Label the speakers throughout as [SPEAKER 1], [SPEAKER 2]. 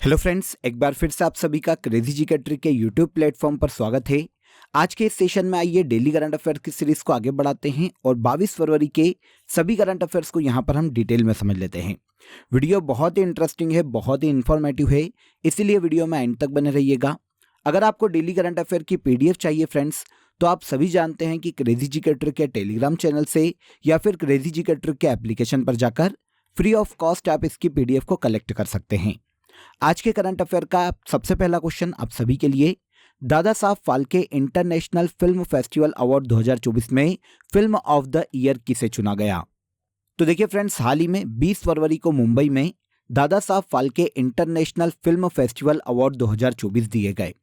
[SPEAKER 1] Hello friends, एक बार फिर से आप सभी का क्रेजी जी का ट्रिक के यूट्यूब प्लेटफॉर्म पर स्वागत है। आज के इस सेशन में आइए डेली करंट अफेयर्स की सीरीज को आगे बढ़ाते हैं और 22 फरवरी के सभी करंट अफेयर्स को यहाँ पर हम डिटेल में समझ लेते हैं। वीडियो बहुत ही इंटरेस्टिंग है, बहुत ही इन्फॉर्मेटिव है, इसीलिए वीडियो में एंड तक बने रहिएगा। अगर आपको डेली करंट अफेयर की पीडीएफ चाहिए फ्रेंड्स, तो आप सभी जानते हैं कि क्रेजी जी का ट्रिक के टेलीग्राम चैनल से या फिर क्रेजी जी का ट्रिक के एप्लीकेशन पर जाकर फ्री ऑफ कॉस्ट आप इसकी पीडीएफ को कलेक्ट कर सकते हैं। आज के करंट अफेयर का सबसे पहला क्वेश्चन आप सभी के लिए, Dada Saheb Phalke international film festival award 2024 में फिल्म ऑफ द ईयर किसे चुना गया? तो देखिए फ्रेंड्स, हाल ही में 20 फरवरी को मुंबई में Dada Saheb Phalke international film festival award 2024 दिए गए।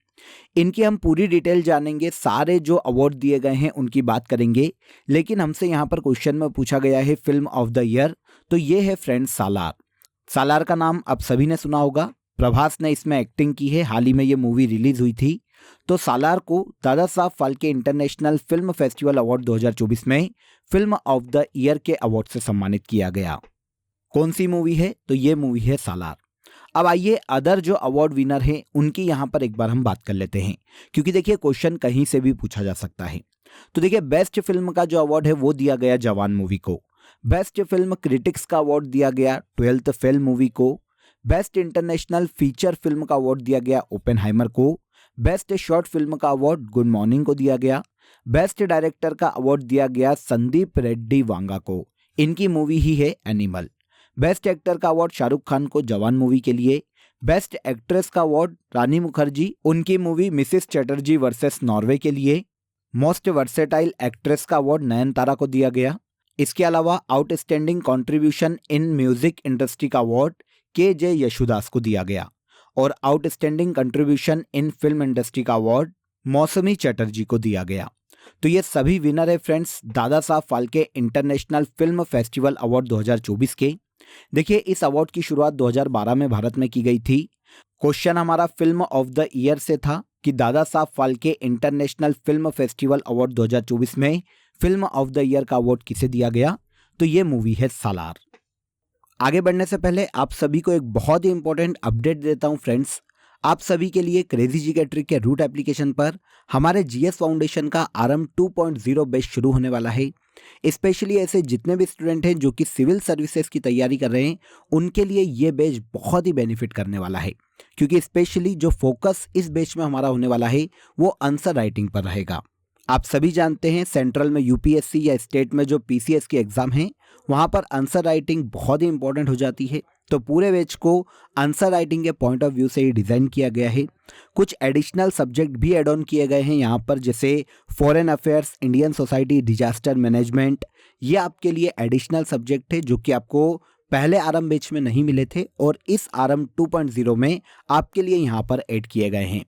[SPEAKER 1] इनकी हम पूरी डिटेल जानेंगे, सारे जो अवार्ड दिए गए हैं उनकी बात करेंगे। लेकिन हमसे यहाँ पर क्वेश्चन में पूछा गया है फिल्म ऑफ द ईयर, तो ये है फ्रेंड्स सालार। सालार का नाम आप सभी ने सुना होगा, प्रभास ने इसमें एक्टिंग की है, हाल ही में ये मूवी रिलीज हुई थी। तो सालार को Dada Saheb Phalke international film festival award 2024 में फिल्म ऑफ द ईयर के अवार्ड से सम्मानित किया गया। कौन सी मूवी है? तो ये मूवी है सालार। अब आइए अदर जो अवार्ड विनर हैं उनकी यहाँ पर एक बार हम बात कर लेते हैं, क्योंकि देखिए क्वेश्चन कहीं से भी पूछा जा सकता है। तो देखिए बेस्ट फिल्म का जो अवार्ड है वो दिया गया जवान मूवी को। बेस्ट फिल्म क्रिटिक्स का अवार्ड दिया गया 12th फेल मूवी को। बेस्ट इंटरनेशनल फीचर फिल्म का अवार्ड दिया गया ओपेनहाइमर को। बेस्ट शॉर्ट फिल्म का अवार्ड गुड मॉर्निंग को दिया गया। बेस्ट डायरेक्टर का अवार्ड दिया गया संदीप रेड्डी वांगा को, इनकी मूवी ही है एनिमल। बेस्ट एक्टर का अवार्ड शाहरुख खान को जवान मूवी के लिए। बेस्ट एक्ट्रेस का अवार्ड रानी मुखर्जी, उनकी movie Mrs Chatterjee versus Norway के लिए। मोस्ट वर्सेटाइल एक्ट्रेस का अवार्ड नयनतारा को दिया गया। इसके अलावा outstanding contribution in music industry का अवार्ड के यशुदास को दिया गया और outstanding contribution in film industry का अवार्ड मौसमी चटर्जी को दिया गया। तो ये सभी विनर है friends Dada Saheb Phalke international film festival award 2024 के। देखिए इस अवार्ड की शुरुआत 2012 में भारत में की गई थी। क्वेश्चन हमारा फिल्म ऑफ द ईयर से था कि Dada Saheb Phalke international film festival award 2024 में फिल्म ऑफ द ईयर का अवार्ड किसे दिया गया? तो ये मूवी है सालार। आगे बढ़ने से पहले आप सभी को एक बहुत ही इंपॉर्टेंट अपडेट देता हूं फ्रेंड्स। आप सभी के लिए क्रेजी जी के ट्रिक के रूट एप्लीकेशन पर हमारे जीएस फाउंडेशन का आरंभ 2.0 बैच शुरू होने वाला है। स्पेशली ऐसे जितने भी स्टूडेंट हैं जो कि सिविल सर्विसेज की तैयारी कर रहे हैं, उनके लिए ये बैच बहुत ही बेनिफिट करने वाला है, क्योंकि स्पेशली जो फोकस इस बैच में हमारा होने वाला है वो आंसर राइटिंग पर रहेगा। आप सभी जानते हैं सेंट्रल में यूपीएससी या स्टेट में जो पीसीएस की एग्जाम है, वहाँ पर आंसर राइटिंग बहुत ही इंपॉर्टेंट हो जाती है। तो पूरे बैच को आंसर राइटिंग के पॉइंट ऑफ व्यू से ही डिज़ाइन किया गया है। कुछ एडिशनल सब्जेक्ट भी एड ऑन किए गए हैं यहाँ पर, जैसे foreign affairs, Indian society, disaster management. ये आपके लिए एडिशनल सब्जेक्ट है जो कि आपको पहले आरंभ बैच में नहीं मिले थे और इस आरंभ 2.0 में आपके लिए यहाँ पर ऐड किए गए हैं।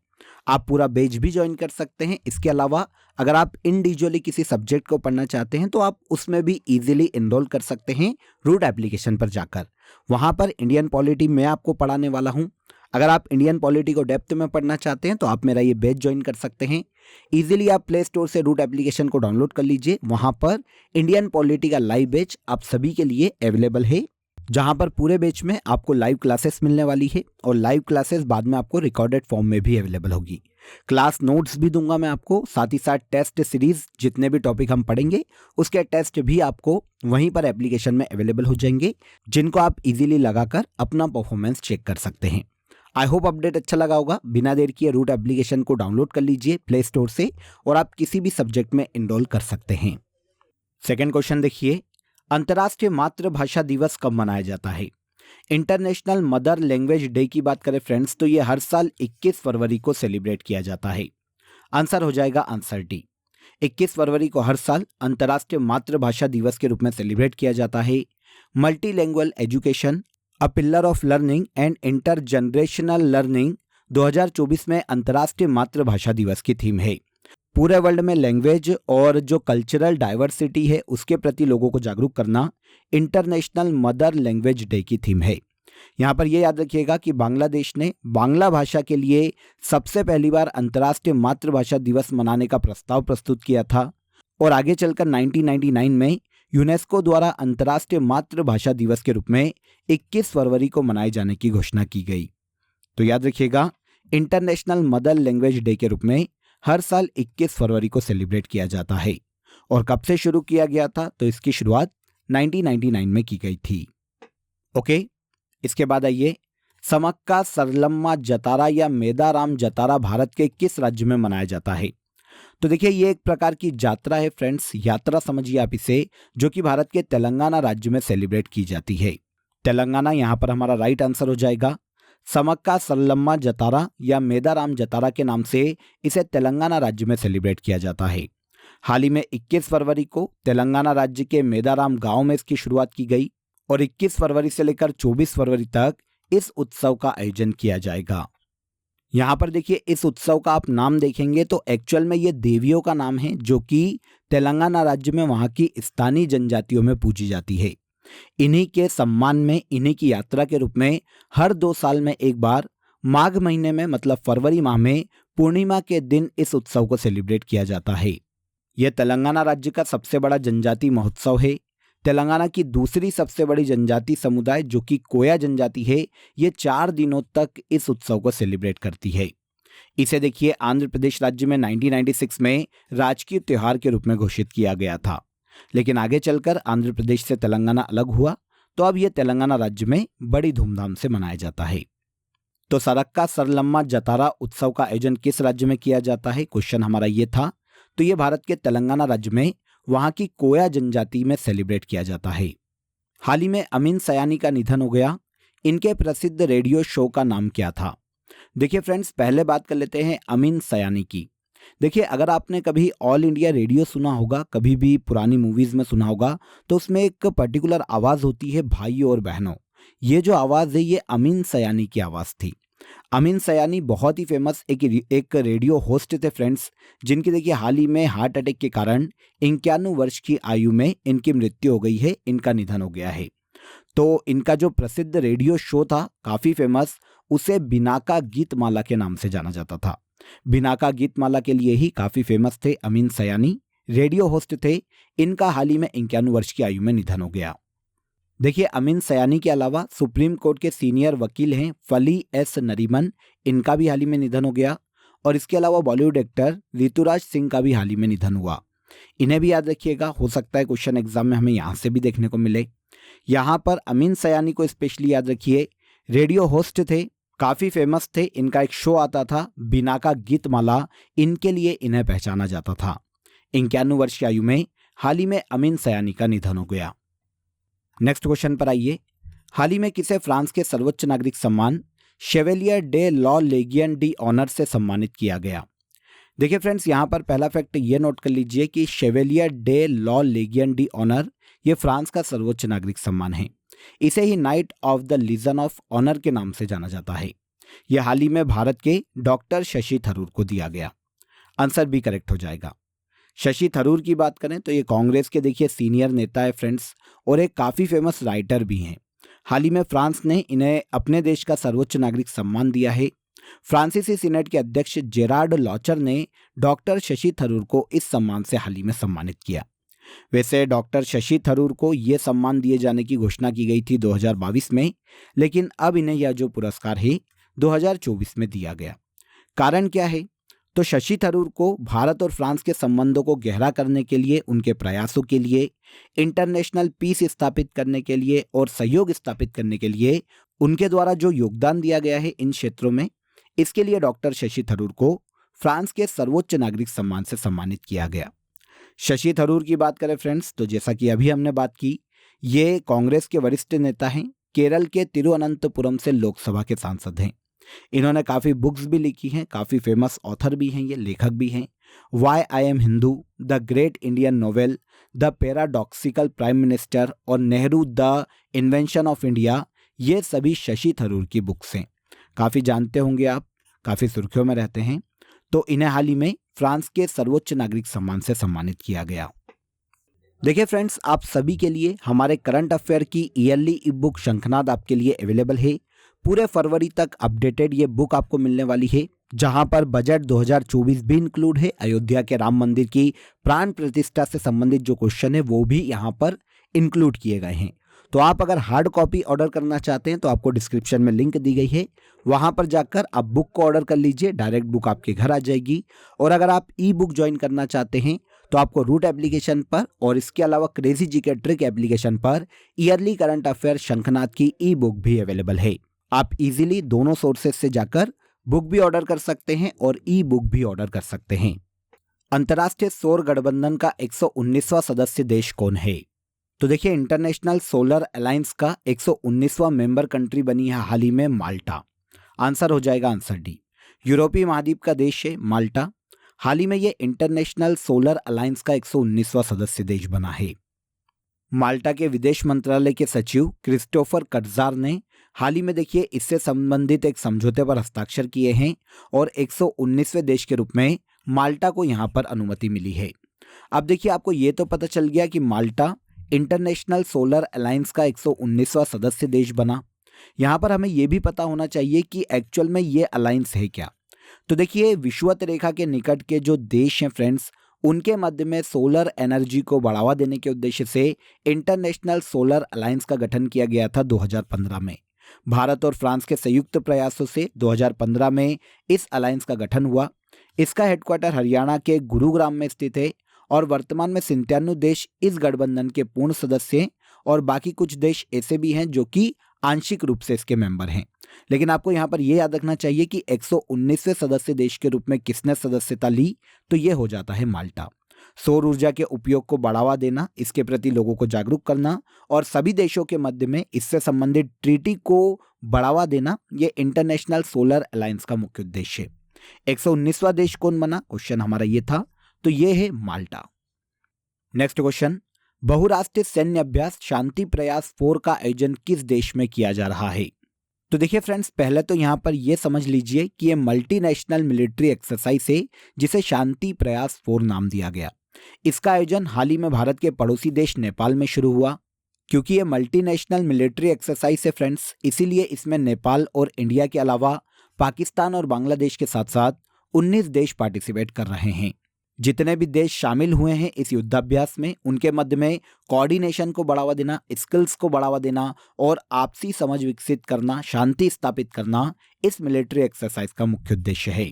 [SPEAKER 1] आप पूरा बैच भी ज्वाइन कर सकते हैं। इसके अलावा अगर आप इंडिविजुअली किसी सब्जेक्ट को पढ़ना चाहते हैं तो आप उसमें भी इजीली इनरोल कर सकते हैं रूट एप्लीकेशन पर जाकर। वहां पर इंडियन पॉलिटी मैं आपको पढ़ाने वाला हूं। अगर आप इंडियन पॉलिटी को डेप्थ में पढ़ना चाहते हैं तो आप मेरा ये बैच ज्वाइन कर सकते हैं। इजीली आप प्ले स्टोर से रूट एप्लीकेशन को डाउनलोड कर लीजिए। वहां पर इंडियन पॉलिटी का लाइव बैच आप सभी के लिए अवेलेबल है, जहां पर पूरे बैच में आपको लाइव क्लासेस मिलने वाली है और लाइव क्लासेस बाद में आपको रिकॉर्डेड फॉर्म में भी अवेलेबल होगी। क्लास नोट्स भी दूंगा मैं आपको, साथ ही साथ टेस्ट सीरीज जितने भी टॉपिक हम पढ़ेंगे उसके टेस्ट भी आपको वहीं पर एप्लीकेशन में अवेलेबल हो जाएंगे, जिनको आप इजीली लगाकर अपना परफॉर्मेंस चेक कर सकते हैं। आई होप अपडेट अच्छा लगा होगा। बिना देर किए रूट एप्लीकेशन को डाउनलोड कर लीजिए प्ले स्टोर से और आप किसी भी सब्जेक्ट में इनरोल कर सकते हैं। सेकेंड क्वेश्चन देखिए, अंतर्राष्ट्रीय मातृभाषा दिवस कब मनाया जाता है? इंटरनेशनल मदर लैंग्वेज डे की बात करें फ्रेंड्स, तो ये हर साल 21 फरवरी को सेलिब्रेट किया जाता है। आंसर हो जाएगा आंसर डी। 21 फरवरी को हर साल अंतर्राष्ट्रीय मातृभाषा दिवस के रूप में सेलिब्रेट किया जाता है। Multilanguage education, a pillar of learning and intergenerational learning 2024 में अंतर्राष्ट्रीय मातृभाषा दिवस की थीम है। पूरे वर्ल्ड में लैंग्वेज और जो कल्चरल डाइवर्सिटी है उसके प्रति लोगों को जागरूक करना इंटरनेशनल मदर लैंग्वेज डे की थीम है। यहाँ पर ये याद रखिएगा कि बांग्लादेश ने बांग्ला भाषा के लिए सबसे पहली बार अंतर्राष्ट्रीय मातृभाषा दिवस मनाने का प्रस्ताव प्रस्तुत किया था और आगे चलकर 1999 में यूनेस्को द्वारा अंतर्राष्ट्रीय मातृभाषा दिवस के रूप में 21 फरवरी को मनाए जाने की घोषणा की गई। तो याद रखिएगा, इंटरनेशनल मदर लैंग्वेज डे के रूप में हर साल 21 फरवरी को सेलिब्रेट किया जाता है। और कब से शुरू किया गया था? तो इसकी शुरुआत 1999 में की गई थी। ओके, इसके बाद आइए, समक्का सरलम्मा जतारा या मेदाराम जतारा भारत के किस राज्य में मनाया जाता है? तो देखिए, ये एक प्रकार की यात्रा है फ्रेंड्स, यात्रा समझिए आप इसे, जो कि भारत के तेलंगाना राज्य में सेलिब्रेट की जाती है। तेलंगाना यहाँ पर हमारा राइट आंसर हो जाएगा। समक्का सरलम्मा जतारा या मेदाराम जतारा के नाम से इसे तेलंगाना राज्य में सेलिब्रेट किया जाता है। हाल ही में 21 फरवरी को तेलंगाना राज्य के मेदाराम गांव में इसकी शुरुआत की गई और 21 फरवरी से लेकर 24 फरवरी तक इस उत्सव का आयोजन किया जाएगा। यहाँ पर देखिए, इस उत्सव का आप नाम देखेंगे तो एक्चुअल में ये देवियों का नाम है, जो कि तेलंगाना राज्य में वहाँ की स्थानीय जनजातियों में पूजी जाती है। इन्हीं के सम्मान में, इन्हीं की यात्रा के रूप में हर 2 साल में एक बार माघ महीने में, मतलब फरवरी माह में पूर्णिमा के दिन इस उत्सव को सेलिब्रेट किया जाता है। यह तेलंगाना राज्य का सबसे बड़ा जनजाति महोत्सव है। तेलंगाना की दूसरी सबसे बड़ी जनजाति समुदाय, जो कि कोया जनजाति है, ये 4 दिनों तक इस उत्सव को सेलिब्रेट करती है। इसे देखिए, आंध्र प्रदेश राज्य में 1996 में राजकीय त्योहार के रूप में घोषित किया गया था, लेकिन आगे चलकर आंध्र प्रदेश से तेलंगाना अलग हुआ, तो अब यह तेलंगाना राज्य में बड़ी धूमधाम से मनाया जाता है। तो सरक्का सरलम्मा जतारा उत्सव का आयोजन किस राज्य में किया जाता है? क्वेश्चन हमारा ये था। तो ये भारत के तेलंगाना राज्य में वहां की कोया जनजाति में सेलिब्रेट किया जाता है। हाल ही में अमीन सयानी का निधन हो गया। इनके प्रसिद्ध रेडियो शो का नाम क्या था? देखिए फ्रेंड्स, पहले बात कर लेते हैं अमीन सयानी की। देखिए, अगर आपने कभी ऑल इंडिया रेडियो सुना होगा, कभी भी पुरानी मूवीज में सुना होगा, तो उसमें एक पर्टिकुलर आवाज होती है, भाइयों और बहनों। ये जो आवाज है, ये अमीन सयानी की आवाज थी। अमीन सयानी बहुत ही फेमस एक रेडियो होस्ट थे फ्रेंड्स, जिनकी देखिए हाल ही में हार्ट अटैक के कारण 91 वर्ष की आयु में इनकी मृत्यु हो गई है, इनका निधन हो गया है। तो इनका जो प्रसिद्ध रेडियो शो था, काफी फेमस, उसे बिनाका गीतमाला के नाम से जाना जाता था। बिनाका गीतमाला के लिए ही काफी फेमस थे अमीन सयानी, रेडियो होस्ट थे। इनका हाल ही में 51 वर्ष की आयु में निधन हो गया। देखिए, अमीन सयानी के अलावा सुप्रीम कोर्ट के सीनियर वकील हैं फली एस नरीमन, इनका भी हाल ही में निधन हो गया। और इसके अलावा बॉलीवुड एक्टर ऋतुराज सिंह का भी हाल ही में निधन हुआ। इन्हें भी याद रखिएगा, हो सकता है क्वेश्चन एग्जाम में हमें यहाँ से भी देखने को मिले। यहाँ पर अमीन सयानी को स्पेशली याद रखिए, रेडियो होस्ट थे, काफी फेमस थे। इनका एक शो आता था बिनाका गीतमाला, इनके लिए इन्हें पहचाना जाता था। 51 वर्ष की आयु में हाल ही में अमीन सयानी का निधन हो गया। नेक्स्ट क्वेश्चन पर आइए, हाल ही में किसे फ्रांस के सर्वोच्च नागरिक सम्मान Chevalier de la Legion d'Honneur से सम्मानित किया गया? देखिए फ्रेंड्स, यहाँ पर पहला फैक्ट ये नोट कर लीजिए कि Chevalier de la Legion d'Honneur ये फ्रांस का सर्वोच्च नागरिक सम्मान है। इसे ही Knight of the Legion of Honour के नाम से जाना जाता है। यह हाल ही में भारत के डॉक्टर शशि थरूर को दिया गया। आंसर भी करेक्ट हो जाएगा। शशि थरूर की बात करें तो ये कांग्रेस के देखिए सीनियर नेता है फ्रेंड्स, और एक काफ़ी फेमस राइटर भी हैं। हाल ही में फ्रांस ने इन्हें अपने देश का सर्वोच्च नागरिक सम्मान दिया है। फ्रांसीसी सीनेट के अध्यक्ष जेरार्ड लॉचर ने डॉक्टर शशि थरूर को इस सम्मान से हाल ही में सम्मानित किया। वैसे डॉक्टर शशि थरूर को यह सम्मान दिए जाने की घोषणा की गई थी 2022 में, लेकिन अब इन्हें यह जो पुरस्कार है 2024 में दिया गया। कारण क्या है? तो शशि थरूर को भारत और फ्रांस के संबंधों को गहरा करने के लिए, उनके प्रयासों के लिए, इंटरनेशनल पीस स्थापित करने के लिए और सहयोग स्थापित करने के लिए उनके द्वारा जो योगदान दिया गया है इन क्षेत्रों में, इसके लिए डॉक्टर शशि थरूर को फ्रांस के सर्वोच्च नागरिक सम्मान से सम्मानित किया गया। शशि थरूर की बात करें फ्रेंड्स, तो जैसा कि अभी हमने बात की, ये कांग्रेस के वरिष्ठ नेता हैं, केरल के तिरुवनंतपुरम से लोकसभा के सांसद हैं। इन्होंने काफ़ी बुक्स भी लिखी हैं, काफ़ी फेमस ऑथर भी हैं, ये लेखक भी हैं। Why I am Hindu, the great Indian novel, the paradoxical prime minister और Nehru the invention of India, ये सभी शशि थरूर की बुक्स हैं। काफ़ी जानते होंगे आप, काफ़ी सुर्खियों में रहते हैं। तो इन्हें हाल ही में फ्रांस के सर्वोच्च नागरिक सम्मान से सम्मानित किया गया। देखिए फ्रेंड्स, आप सभी के लिए हमारे करंट अफेयर की ईयरली ई बुक शंखनाद आपके लिए अवेलेबल है। पूरे फरवरी तक अपडेटेड ये बुक आपको मिलने वाली है, जहां पर बजट 2024 भी इंक्लूड है। अयोध्या के राम मंदिर की प्राण प्रतिष्ठा से संबंधित जो क्वेश्चन है वो भी यहां पर इंक्लूड किए गए हैं। तो आप अगर हार्ड कॉपी ऑर्डर करना चाहते हैं तो आपको डिस्क्रिप्शन में लिंक दी गई है, वहां पर जाकर आप बुक को ऑर्डर कर लीजिए, डायरेक्ट बुक आपके घर आ जाएगी। और अगर आप ई बुक ज्वाइन करना चाहते हैं तो आपको रूट एप्लीकेशन पर और इसके अलावा क्रेजी जीके ट्रिक एप्लीकेशन पर ईयरली करंट अफेयर शंखनाद की ई बुक भी अवेलेबल है। आप इजीली दोनों सोर्सेज से जाकर बुक भी ऑर्डर कर सकते हैं और ई बुक भी ऑर्डर कर सकते हैं। अंतर्राष्ट्रीय सौर गठबंधन का 119वां सदस्य देश कौन है? तो देखिए, इंटरनेशनल सोलर अलायंस का 119वां मेंबर कंट्री बनी है हाल ही में माल्टा। आंसर हो जाएगा आंसर डी। यूरोपीय महाद्वीप का देश है माल्टा। हाल ही में ये इंटरनेशनल सोलर अलायंस का 119वां सदस्य देश बना है। माल्टा के विदेश मंत्रालय के सचिव क्रिस्टोफर कटजार ने हाल ही में देखिए इससे संबंधित एक समझौते पर हस्ताक्षर किए हैं और 119वें देश के रूप में माल्टा को यहां पर अनुमति मिली है। अब देखिए, आपको ये तो पता चल गया कि माल्टा इंटरनेशनल सोलर अलायंस का 119वां सदस्य देश बना। यहाँ पर हमें यह भी पता होना चाहिए कि एक्चुअल में ये अलायंस है क्या। तो देखिए, विषुवत रेखा के निकट के जो देश हैं फ्रेंड्स, उनके मध्य में सोलर एनर्जी को बढ़ावा देने के उद्देश्य से इंटरनेशनल सोलर अलायंस का गठन किया गया था 2015 में। भारत और फ्रांस के संयुक्त प्रयासों से 2015 में इस अलायंस का गठन हुआ। इसका हेडक्वार्टर हरियाणा के गुरुग्राम में स्थित है और वर्तमान में 97 देश इस गठबंधन के पूर्ण सदस्य हैं और बाकी कुछ देश ऐसे भी हैं जो कि आंशिक रूप से इसके मेंबर हैं। लेकिन आपको यहाँ पर यह याद रखना चाहिए कि 119वें सदस्य देश के रूप में किसने सदस्यता ली, तो ये हो जाता है माल्टा। सौर ऊर्जा के उपयोग को बढ़ावा देना, इसके प्रति लोगों को जागरूक करना और सभी देशों के मध्य में इससे संबंधित ट्रीटी को बढ़ावा देना, ये इंटरनेशनल सोलर अलायंस का मुख्य उद्देश्य है। 119वां देश कौन बना, क्वेश्चन हमारा ये था, तो ये है माल्टा। नेक्स्ट क्वेश्चन, बहुराष्ट्रीय सैन्य अभ्यास शांति प्रयास 4 का आयोजन किस देश में किया जा रहा है? तो देखिए फ्रेंड्स, पहले तो यहाँ पर यह समझ लीजिए कि ये मल्टीनेशनल मिलिट्री एक्सरसाइज है जिसे शांति प्रयास 4 नाम दिया गया। इसका आयोजन हाल ही में भारत के पड़ोसी देश नेपाल में शुरू हुआ। क्योंकि ये मल्टीनेशनल मिलिट्री एक्सरसाइज है फ्रेंड्स, इसीलिए इसमें नेपाल और इंडिया के अलावा पाकिस्तान और बांग्लादेश के साथ साथ 19 देश पार्टिसिपेट कर रहे हैं। जितने भी देश शामिल हुए हैं इस युद्धाभ्यास में, उनके मध्य में कोऑर्डिनेशन को बढ़ावा देना, स्किल्स को बढ़ावा देना और आपसी समझ विकसित करना, शांति स्थापित करना इस मिलिट्री एक्सरसाइज का मुख्य उद्देश्य है।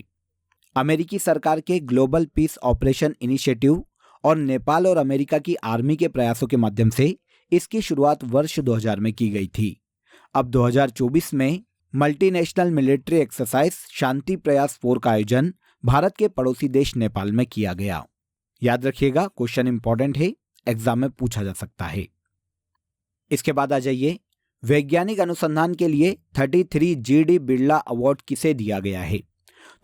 [SPEAKER 1] अमेरिकी सरकार के ग्लोबल पीस ऑपरेशन इनिशिएटिव और नेपाल और अमेरिका की आर्मी के प्रयासों के माध्यम से इसकी शुरुआत वर्ष 2000 में की गई थी। अब 2024 में मल्टीनेशनल मिलिट्री एक्सरसाइज शांति प्रयास 4 का आयोजन भारत के पड़ोसी देश नेपाल में किया गया। याद रखिएगा, क्वेश्चन इंपॉर्टेंट है, एग्जाम में पूछा जा सकता है। इसके बाद आ जाइए, वैज्ञानिक अनुसंधान के लिए 33 जीडी बिरला अवार्ड किसे दिया गया है?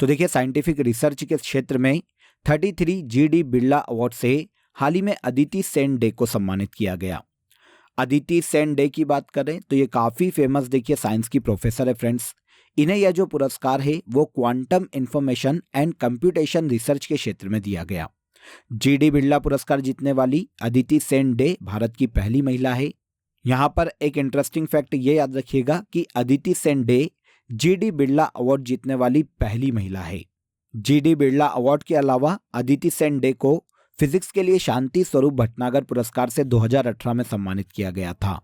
[SPEAKER 1] तो देखिए, साइंटिफिक रिसर्च के क्षेत्र में 33 जीडी बिरला अवार्ड से हाल ही में अदिति सेन डे को सम्मानित किया गया। अदिति सेन डे की बात करें तो ये काफ़ी फेमस देखिए साइंस की प्रोफेसर है फ्रेंड्स। इन्हें यह जो पुरस्कार है वो quantum information and computation research के क्षेत्र में दिया गया। जीडी बिरला पुरस्कार जीतने वाली अदिति सेन डे भारत की पहली महिला है। यहाँ पर एक इंटरेस्टिंग फैक्ट ये याद रखिएगा कि Aditi Sen day GD Birla award जीतने वाली पहली महिला है। जीडी बिरला अवार्ड के अलावा अदिति सेन डे को फिजिक्स के लिए शांति स्वरूप भटनागर पुरस्कार से 2018 में सम्मानित किया गया था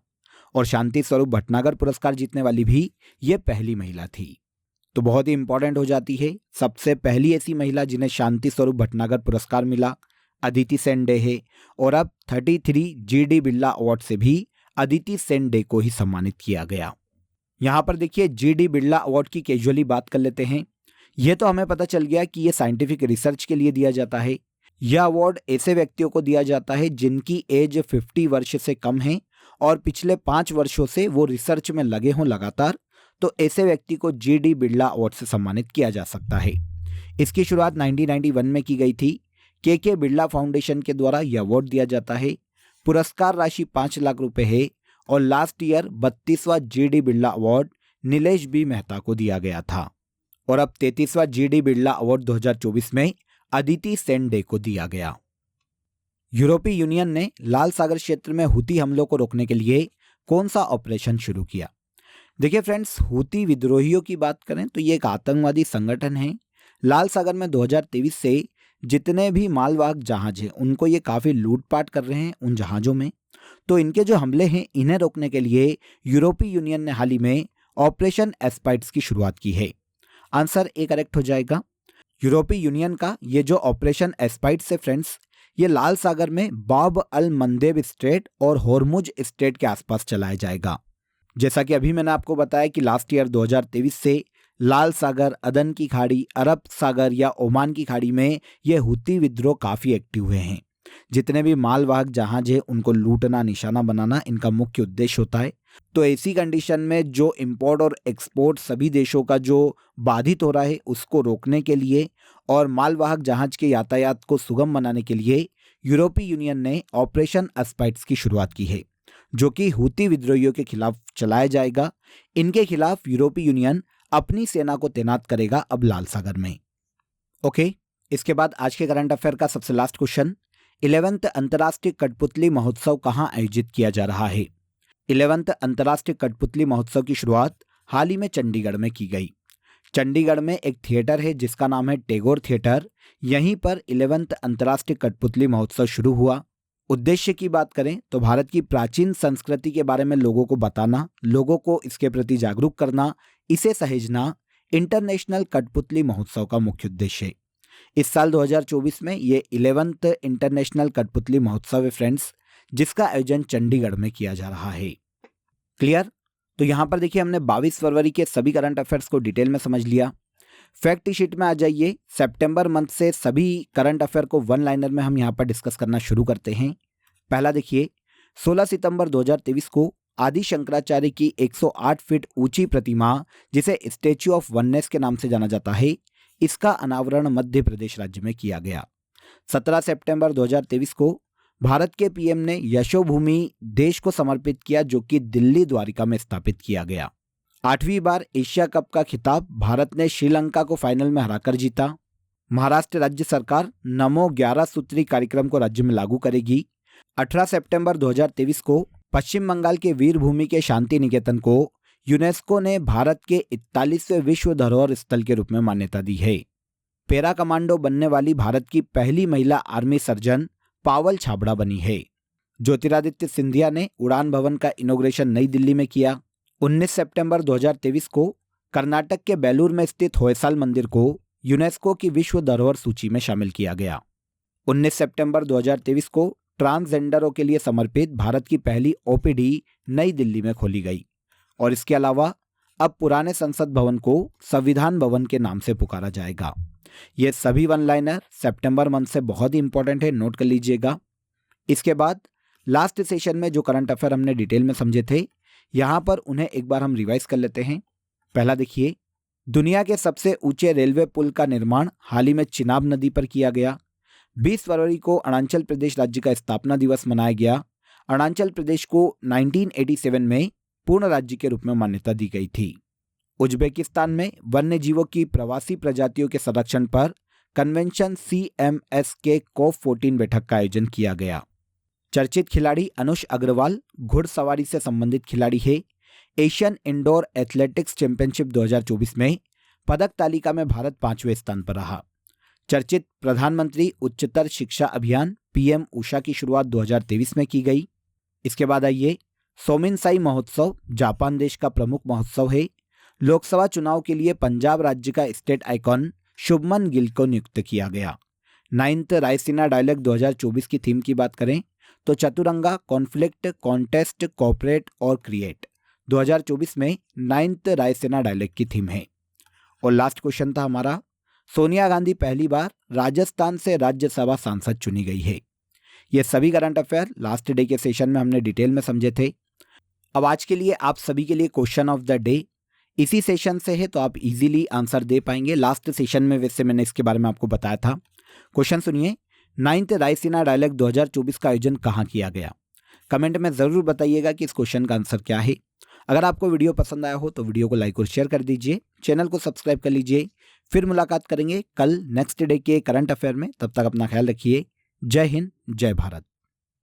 [SPEAKER 1] और शांति स्वरूप भटनागर पुरस्कार जीतने वाली भी ये पहली महिला थी। तो बहुत ही इंपॉर्टेंट हो जाती है, सबसे पहली ऐसी महिला जिन्हें शांति स्वरूप भटनागर पुरस्कार मिला अदिति सेन डे है। और अब 33 जीडी बिरला अवार्ड से भी अदिति सेन डे को ही सम्मानित किया गया। यहाँ पर देखिए, जीडी बिरला अवार्ड की कैजुअली बात कर लेते हैं। ये तो हमें पता चल गया कि ये साइंटिफिक रिसर्च के लिए दिया जाता है। यह अवार्ड ऐसे व्यक्तियों को दिया जाता है जिनकी एज 50 वर्ष से कम है और पिछले 5 वर्षों से वो रिसर्च में लगे हों लगातार, तो ऐसे व्यक्ति को जीडी बिरला अवार्ड से सम्मानित किया जा सकता है। इसकी शुरुआत 1991 में की गई थी। के बिरला फाउंडेशन के द्वारा यह अवार्ड दिया जाता है। पुरस्कार राशि 5 लाख रुपए है और लास्ट ईयर 32वां GD Birla award Nilesh B Mehta को दिया गया था और अब 33वां जीडी बिरला अवार्ड 2024 में अदिति सेन डे को दिया गया। यूरोपीय यूनियन ने लाल सागर क्षेत्र में हूती हमलों को रोकने के लिए कौन सा ऑपरेशन शुरू किया? देखिए फ्रेंड्स, हूती विद्रोहियों की बात करें तो ये एक आतंकवादी संगठन है। लाल सागर में 2023 से जितने भी मालवाहक जहाज हैं उनको ये काफ़ी लूटपाट कर रहे हैं उन जहाज़ों में। तो इनके जो हमले हैं इन्हें रोकने के लिए यूरोपीय यूनियन ने हाल ही में ऑपरेशन एस्पाइड्स की शुरुआत की है। आंसर ए करेक्ट हो जाएगा। यूरोपीय यूनियन का ये जो ऑपरेशन एस्पाइड्स है फ्रेंड्स, ये लाल सागर में बाब अल मंदेब स्ट्रेट और होर्मुज स्ट्रेट के आसपास चलाया जाएगा। जैसा कि अभी मैंने आपको बताया कि लास्ट ईयर 2023 से लाल सागर, अदन की खाड़ी, अरब सागर या ओमान की खाड़ी में ये हुती विद्रोह काफ़ी एक्टिव हुए हैं। जितने भी मालवाहक जहाज हैं उनको लूटना, निशाना बनाना इनका मुख्य उद्देश्य होता है। तो ऐसी कंडीशन में जो इंपोर्ट और एक्सपोर्ट सभी देशों का जो बाधित हो रहा है उसको रोकने के लिए और मालवाहक जहाज के यातायात को सुगम बनाने के लिए यूरोपीय यूनियन ने ऑपरेशन एस्पाइड्स की शुरुआत की है, जो कि हुती विद्रोहियों के खिलाफ चलाया जाएगा। इनके खिलाफ यूरोपीय यूनियन अपनी सेना को तैनात करेगा अब लाल सागर में। ओके, इसके बाद आज के करंट अफेयर का सबसे लास्ट क्वेश्चन, 11th अंतर्राष्ट्रीय कठपुतली महोत्सव कहाँ आयोजित किया जा रहा है? 11th अंतर्राष्ट्रीय कठपुतली महोत्सव की शुरुआत हाल ही में चंडीगढ़ में की गई। चंडीगढ़ में एक थिएटर है जिसका नाम है टैगोर थिएटर। यहीं पर 11th अंतर्राष्ट्रीय कठपुतली महोत्सव शुरू हुआ। उद्देश्य की बात करें तो भारत की प्राचीन संस्कृति के बारे में लोगों को बताना, लोगों को इसके प्रति जागरूक करना, इसे सहेजना इंटरनेशनल कठपुतली महोत्सव का मुख्य उद्देश्य है। इस साल 2024 में ये 11th इंटरनेशनल कठपुतली महोत्सव है फ्रेंड्स, जिसका आयोजन चंडीगढ़ में किया जा रहा है। क्लियर? तो यहाँ पर देखिए हमने 22 फरवरी के सभी करंट अफेयर्स को डिटेल में समझ लिया। फैक्ट शीट में आ जाइए। सितंबर मंथ से सभी करंट अफेयर को वन लाइनर में हम यहाँ पर डिस्कस करना शुरू करते हैं। पहला देखिए, 16 सितंबर 2023 को आदि शंकराचार्य की 108 फीट ऊंची प्रतिमा, जिसे स्टैच्यू ऑफ वननेस के नाम से जाना जाता है, इसका अनावरण मध्य प्रदेश राज्य में किया गया। 17 सितंबर 2023 को भारत के पीएम ने यशोभूमि देश को समर्पित किया, जो कि दिल्ली द्वारिका में स्थापित किया गया। 8वीं बार एशिया कप का खिताब भारत ने श्रीलंका को फाइनल में हराकर जीता। महाराष्ट्र राज्य सरकार नमो 11 सूत्री कार्यक्रम को राज्य में लागू करेगी। 18 सितंबर 2023 को पश्चिम बंगाल के वीरभूमि के शांति निकेतन को यूनेस्को ने भारत के 41वें विश्व धरोहर स्थल के रूप में मान्यता दी है। पैरा कमांडो बनने वाली भारत की पहली महिला आर्मी सर्जन पावल छाबड़ा बनी है। ज्योतिरादित्य सिंधिया ने उड़ान भवन का इनॉग्रेशन नई दिल्ली में किया। 19 सितंबर 2023 को कर्नाटक के बेलूर में स्थित होयसाल मंदिर को यूनेस्को की विश्व धरोहर सूची में शामिल किया गया। 19 सितंबर 2023 को ट्रांसजेंडरों के लिए समर्पित भारत की पहली ओपीडी नई दिल्ली में खोली गई। और इसके अलावा अब पुराने संसद भवन को संविधान भवन के नाम से पुकारा जाएगा। ये सभी वन लाइनर सितंबर मंथ से बहुत ही इंपॉर्टेंट है, नोट कर लीजिएगा। इसके बाद लास्ट सेशन में जो करंट अफेयर हमने डिटेल में समझे थे, यहाँ पर उन्हें एक बार हम रिवाइज कर लेते हैं। पहला देखिए, दुनिया के सबसे ऊंचे रेलवे पुल का निर्माण हाल ही में चिनाब नदी पर किया गया। 20 फरवरी को अरुणाचल प्रदेश राज्य का स्थापना दिवस मनाया गया। अरुणाचल प्रदेश को 1987 में पूर्ण राज्य के रूप में मान्यता दी गई थी। उज्बेकिस्तान में वन्य जीवों की प्रवासी प्रजातियों के संरक्षण पर कन्वेंशन CMS के COP14 बैठक का आयोजन किया गया। चर्चित खिलाड़ी अनुष अग्रवाल घुड़सवारी से संबंधित खिलाड़ी है। एशियन इंडोर एथलेटिक्स चैंपियनशिप 2024 में पदक तालिका में भारत 5वें स्थान पर रहा। चर्चित प्रधानमंत्री उच्चतर शिक्षा अभियान PM उषा की शुरुआत 2023 में की गई। इसके बाद आइए, सोमिनसाई महोत्सव जापान देश का प्रमुख महोत्सव है। लोकसभा चुनाव के लिए पंजाब राज्य का स्टेट आइकॉन शुभमन गिल को नियुक्त किया गया। 9th रायसीना डायलॉग 2024 की थीम की बात करें तो चतुरंगा, कॉन्फ्लिक्ट, कॉन्टेस्ट, कोऑपरेट और क्रिएट 2024 में 9th रायसीना डायलॉग की थीम है। और लास्ट क्वेश्चन था हमारा, सोनिया गांधी पहली बार राजस्थान से राज्यसभा सांसद चुनी गई है। ये सभी करंट अफेयर लास्ट डे के सेशन में हमने डिटेल में समझे थे। अब आज के लिए आप सभी के लिए क्वेश्चन ऑफ द डे इसी सेशन से है, तो आप इजीली आंसर दे पाएंगे। लास्ट सेशन में वैसे मैंने इसके बारे में आपको बताया था। क्वेश्चन सुनिए, 9th रायसीना डायलॉग 2024 का आयोजन कहाँ किया गया? कमेंट में ज़रूर बताइएगा कि इस क्वेश्चन का आंसर क्या है। अगर आपको वीडियो पसंद आया हो तो वीडियो को लाइक और शेयर कर दीजिए, चैनल को सब्सक्राइब कर लीजिए। फिर मुलाकात करेंगे कल नेक्स्ट डे के करंट अफेयर में। तब तक अपना ख्याल रखिए। जय हिंद, जय भारत।